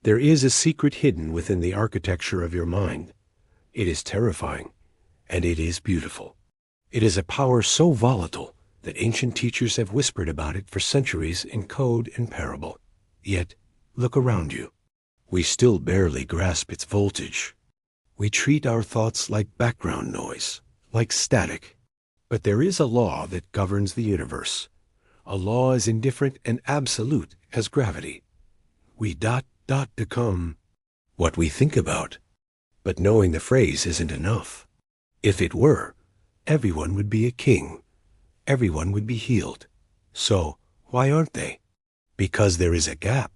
There is a secret hidden within the architecture of your mind. It is terrifying, and it is beautiful. It is a power so volatile that ancient teachers have whispered about it for centuries in code and parable. Yet, look around you. We still barely grasp its voltage. We treat our thoughts like background noise, like static. But there is a law that governs the universe. A law as indifferent and absolute as gravity. We become what we think about. But knowing the phrase isn't enough. If it were, everyone would be a king. Everyone would be healed. So, why aren't they? Because there is a gap.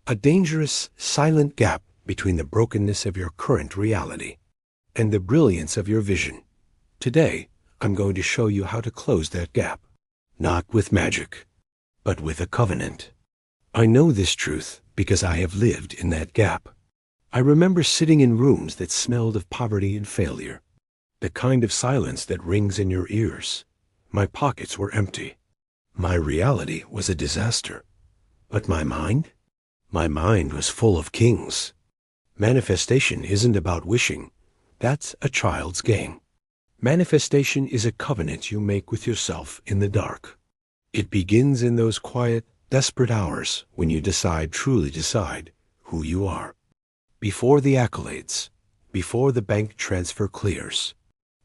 A dangerous, silent gap between the brokenness of your current reality and the brilliance of your vision. Today, I'm going to show you how to close that gap. Not with magic, but with a covenant. I know this truth because I have lived in that gap. I remember sitting in rooms that smelled of poverty and failure, the kind of silence that rings in your ears. My pockets were empty. My reality was a disaster. But my mind? My mind was full of kings. Manifestation isn't about wishing. That's a child's game. Manifestation is a covenant you make with yourself in the dark. It begins in those quiet, desperate hours when you truly decide who you are. Before the accolades, before the bank transfer clears,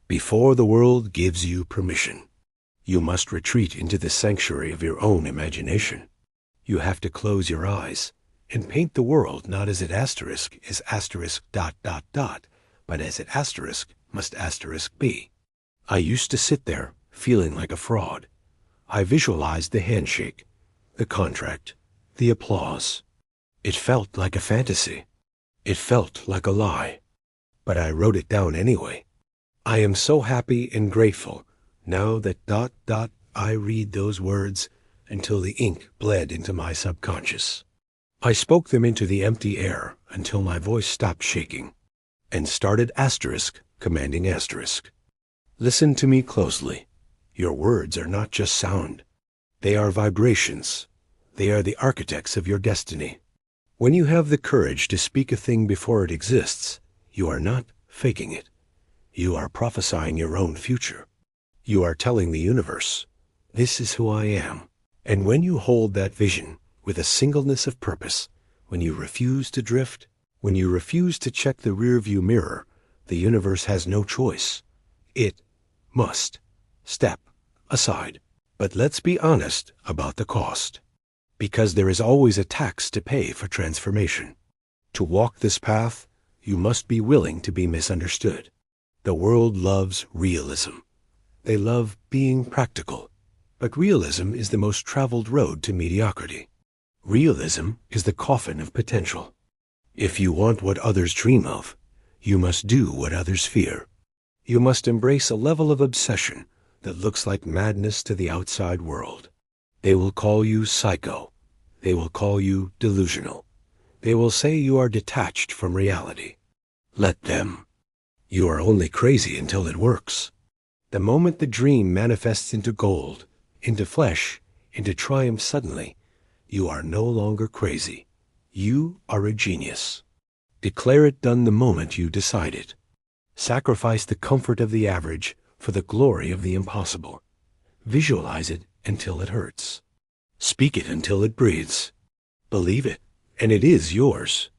before the world gives you permission, you must retreat into the sanctuary of your own imagination. You have to close your eyes and paint the world not as it is asterisk ... but as it must be. I used to sit there feeling like a fraud. I visualized the handshake, the contract, the applause. It felt like a fantasy. It felt like a lie. But I wrote it down anyway. I am so happy and grateful now that ... I read those words until the ink bled into my subconscious. I spoke them into the empty air until my voice stopped shaking and started asterisk commanding asterisk. Listen to me closely. Your words are not just sound. They are vibrations. They are the architects of your destiny. When you have the courage to speak a thing before it exists, you are not faking it. You are prophesying your own future. You are telling the universe, this is who I am. And when you hold that vision with a singleness of purpose, when you refuse to drift, when you refuse to check the rearview mirror, the universe has no choice. It must step aside. But let's be honest about the cost. Because there is always a tax to pay for transformation. To walk this path, you must be willing to be misunderstood. The world loves realism. They love being practical. But realism is the most traveled road to mediocrity. Realism is the coffin of potential. If you want what others dream of, you must do what others fear. You must embrace a level of obsession that looks like madness to the outside world. They will call you psycho. They will call you delusional. They will say you are detached from reality. Let them. You are only crazy until it works. The moment the dream manifests into gold, into flesh, into triumph suddenly, you are no longer crazy. You are a genius. Declare it done the moment you decide it. Sacrifice the comfort of the average for the glory of the impossible. Visualize it until it hurts. Speak it until it breathes. Believe it, and it is yours.